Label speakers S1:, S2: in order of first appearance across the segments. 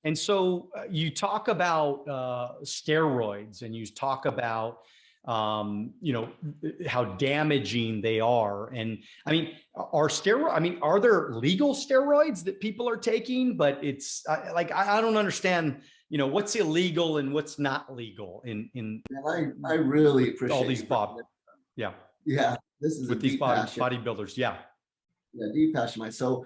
S1: And so you talk about steroids, and you talk about, you know, how damaging they are. And I mean, are there legal steroids that people are taking? But it's like, I don't understand, you know, what's illegal and what's not legal in
S2: I really appreciate
S1: all these
S2: yeah. This is
S1: with these bodybuilders. Yeah,
S2: deep passion of mine. So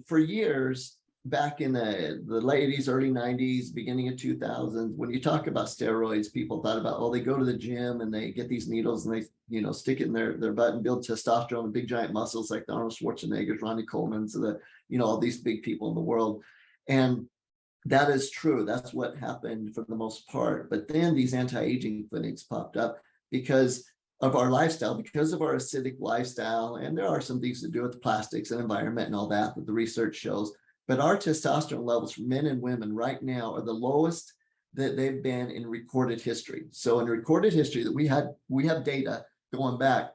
S2: for years, back in the late 80s, early 90s, beginning of 2000s, when you talk about steroids, people thought about, oh, they go to the gym and they get these needles and they, you know, stick it in their butt and build testosterone and big giant muscles like the Arnold Schwarzeneggers, Ronnie Coleman's, you know, all these big people in the world. And that is true. That's what happened for the most part. But then these anti-aging clinics popped up because of our lifestyle, because of our acidic lifestyle. And there are some things to do with plastics and environment and all that the research shows. But our testosterone levels for men and women right now are the lowest that they've been in recorded history. So in recorded history that we have data going back,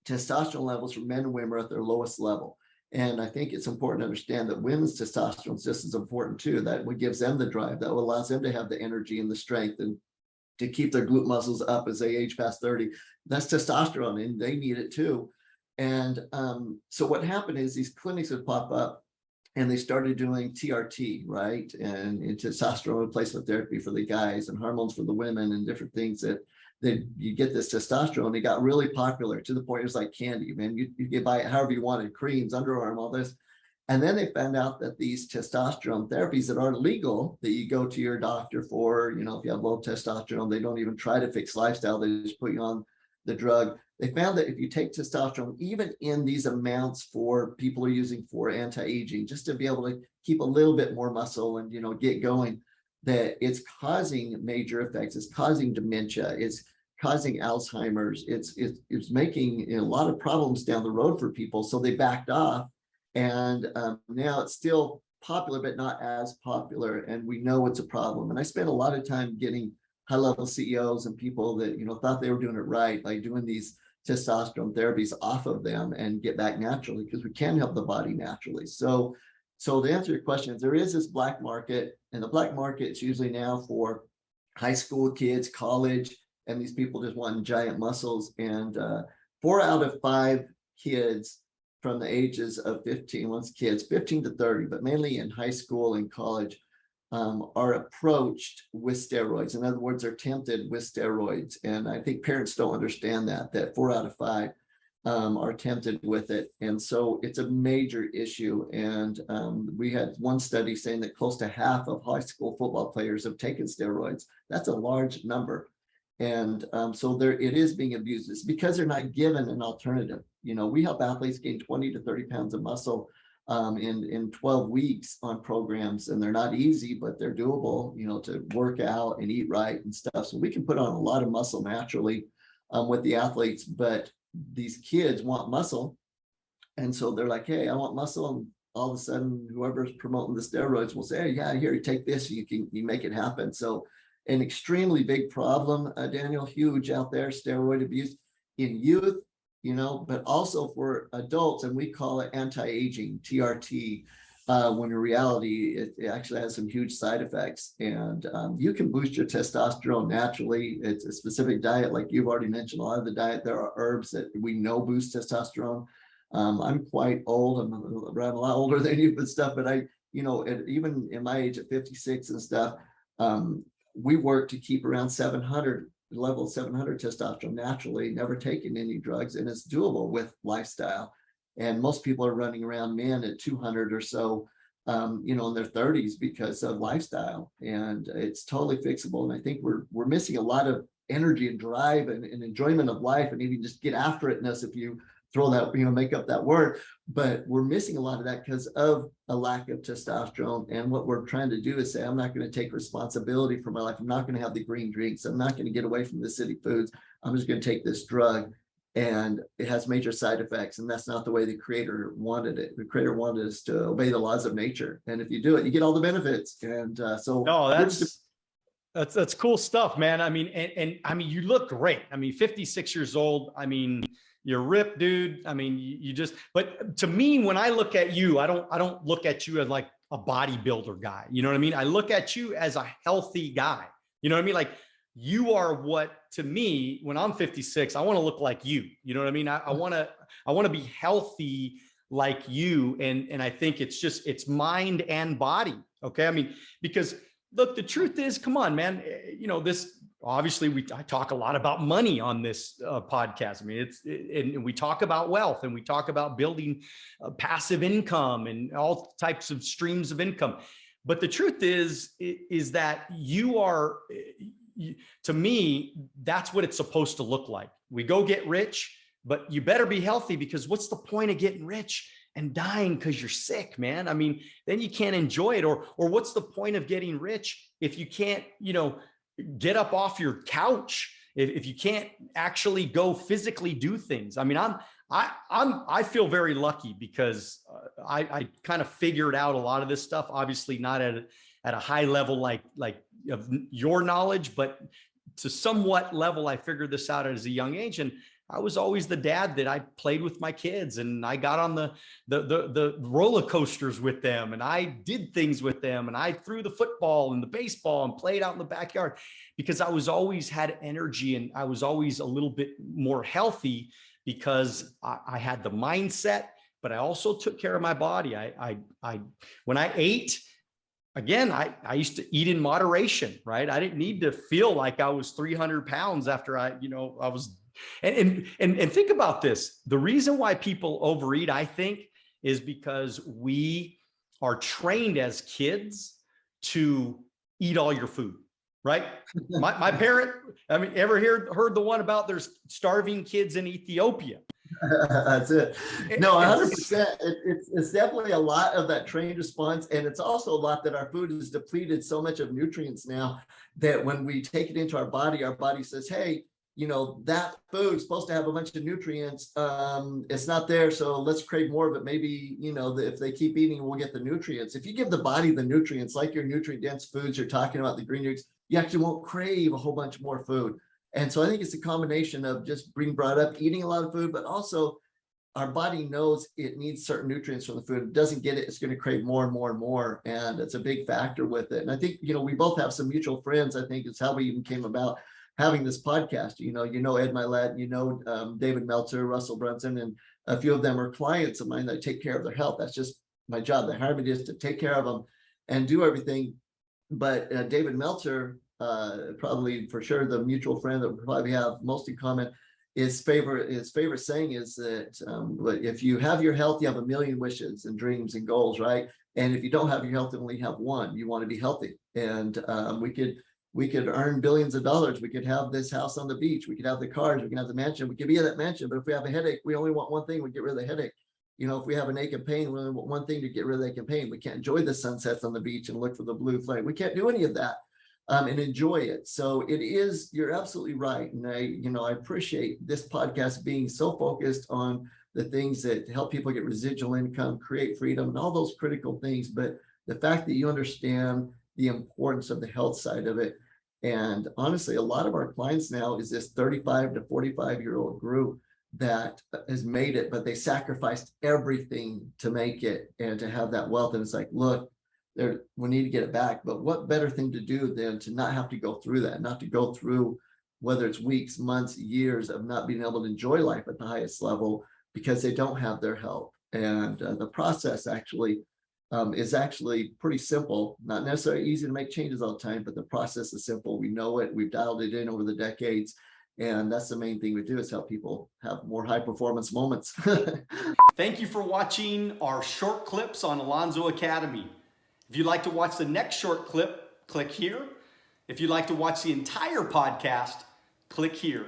S2: testosterone levels for men and women are at their lowest level. And I think it's important to understand that women's testosterone is just as important too. That what gives them the drive, that allows them to have the energy and the strength and to keep their glute muscles up as they age past 30. That's testosterone, and they need it too. And so what happened is these clinics would pop up, and they started doing TRT, right? And testosterone replacement therapy for the guys and hormones for the women and different things that you get this testosterone. It got really popular to the point it was like candy, man. You could buy it however you wanted, creams, underarm, all this. And then they found out that these testosterone therapies that aren't legal, that you go to your doctor for, you know, if you have low testosterone, they don't even try to fix lifestyle. They just put you on the drug. They found that if you take testosterone, even in these amounts for people are using for anti-aging, just to be able to keep a little bit more muscle and, you know, get going, that it's causing major effects. It's causing dementia. It's causing Alzheimer's. It's making, you know, a lot of problems down the road for people. So they backed off, and now it's still popular, but not as popular. And we know it's a problem. And I spent a lot of time getting high-level CEOs and people that, you know, thought they were doing it right by doing these testosterone therapies off of them and get back naturally, because we can help the body naturally. So to answer your question, there is this black market, and the black market is usually now for high school kids, college, and these people just want giant muscles. And 4 out of 5 kids from the ages of 15, once kids 15 to 30, but mainly in high school and college, are approached with steroids. In other words, they're tempted with steroids. And I think parents don't understand that 4 out of 5 are tempted with it. And so it's a major issue. And we had one study saying that close to half of high school football players have taken steroids. That's a large number. And so it is being abused. It's because they're not given an alternative. You know, we help athletes gain 20 to 30 pounds of muscle in 12 weeks on programs, and they're not easy, but they're doable, you know, to work out and eat right and stuff. So we can put on a lot of muscle naturally with the athletes, but these kids want muscle. And so they're like, hey, I want muscle. And all of a sudden, whoever's promoting the steroids will say, hey, yeah, here, you take this, you make it happen. So an extremely big problem, Daniel, huge out there, steroid abuse in youth, you know, but also for adults, and we call it anti-aging, TRT, when in reality, it actually has some huge side effects. And you can boost your testosterone naturally. It's a specific diet, like you've already mentioned, a lot of the diet, there are herbs that we know boost testosterone. I'm quite old, I'm a lot older than you and stuff, but you know, even in my age at 56 and stuff, we work to keep around 700, level 700 testosterone naturally, never taking any drugs, and it's doable with lifestyle. And most people are running around, men, at 200 or so, you know, in their 30s because of lifestyle, and it's totally fixable. And I think we're missing a lot of energy and drive and enjoyment of life, and even just get after itness, if you throw that, you know, make up that word. But we're missing a lot of that because of a lack of testosterone. And what we're trying to do is say, I'm not going to take responsibility for my life. I'm not going to have the green drinks. I'm not going to get away from the acidic foods. I'm just going to take this drug, and it has major side effects. And that's not the way the creator wanted it. The creator wanted us to obey the laws of nature. And if you do it, you get all the benefits. And so
S1: no, that's cool stuff, man. I mean, and I mean, you look great. I mean, 56 years old. I mean, you're ripped, dude. I mean, you just, but to me, when I look at you, I don't look at you as like a bodybuilder guy. You know what I mean? I look at you as a healthy guy. You know what I mean? Like you are what, to me, when I'm 56, I want to look like you. You know what I mean? I want to be healthy like you. And I think it's mind and body. Okay. I mean, because look, the truth is, come on, man, you know, this, obviously I talk a lot about money on this podcast. I mean, and we talk about wealth, and we talk about building passive income and all types of streams of income. But the truth is that you are, to me, that's what it's supposed to look like. We go get rich, but you better be healthy, because what's the point of getting rich and dying because you're sick, man? I mean, then you can't enjoy it. Or what's the point of getting rich if you can't, you know, get up off your couch, if you can't actually go physically do things? I mean, I feel very lucky, because I kind of figured out a lot of this stuff, obviously not at a high level, like of your knowledge, but to somewhat level, I figured this out as a young age. And I was always the dad that I played with my kids, and I got on the roller coasters with them, and I did things with them, and I threw the football and the baseball and played out in the backyard, because I was always had energy, and I was always a little bit more healthy, because I had the mindset, but I also took care of my body. When I ate, again, I used to eat in moderation, right? I didn't need to feel like I was 300 pounds after I was. And think about this. The reason why people overeat, I think, is because we are trained as kids to eat all your food, right? My parent, I mean, ever heard the one about there's starving kids in Ethiopia?
S2: That's it. No, 100%. It's definitely a lot of that trained response. And it's also a lot that our food is depleted so much of nutrients now that when we take it into our body says, hey, you know, that food's supposed to have a bunch of nutrients. It's not there. So let's crave more of it. Maybe, you know, if they keep eating, we'll get the nutrients. If you give the body the nutrients, like your nutrient dense foods, you're talking about the green nukes, you actually won't crave a whole bunch more food. And so I think it's a combination of just being brought up, eating a lot of food, but also our body knows it needs certain nutrients from the food. It doesn't get it, it's going to crave more and more and more. And it's a big factor with it. And I think, you know, we both have some mutual friends. I think it's how we even came about having this podcast. You know, Ed Milet, you know, David Meltzer, Russell Brunson, and a few of them are clients of mine that take care of their health. That's just my job. They hire me just to take care of them and do everything. But David Meltzer, probably for sure the mutual friend that we probably have most in common, his favorite saying is that if you have your health, you have a million wishes and dreams and goals, right? And if you don't have your health, you only have one. You want to be healthy. And we could earn billions of dollars. We could have this house on the beach. We could have the cars. We can have the mansion. We could be in that mansion. But if we have a headache, we only want one thing. We get rid of the headache. You know, if we have an ache and pain, we only want one thing to get rid of the ache and pain. We can't enjoy the sunsets on the beach and look for the blue flame. We can't do any of that. And enjoy it. So it is, you're absolutely right. And I appreciate this podcast being so focused on the things that help people get residual income, create freedom, and all those critical things. But the fact that you understand the importance of the health side of it. And honestly, a lot of our clients now is this 35 to 45-year-old group that has made it, but they sacrificed everything to make it and to have that wealth. And it's like, look, we need to get it back. But what better thing to do than to not have to go through that, not to go through whether it's weeks, months, years of not being able to enjoy life at the highest level because they don't have their help. And the process actually is actually pretty simple, not necessarily easy to make changes all the time, but the process is simple. We know it, we've dialed it in over the decades. And that's the main thing we do, is help people have more high performance moments.
S1: Thank you for watching our short clips on Alonzo Academy. If you'd like to watch the next short clip, click here. If you'd like to watch the entire podcast, click here.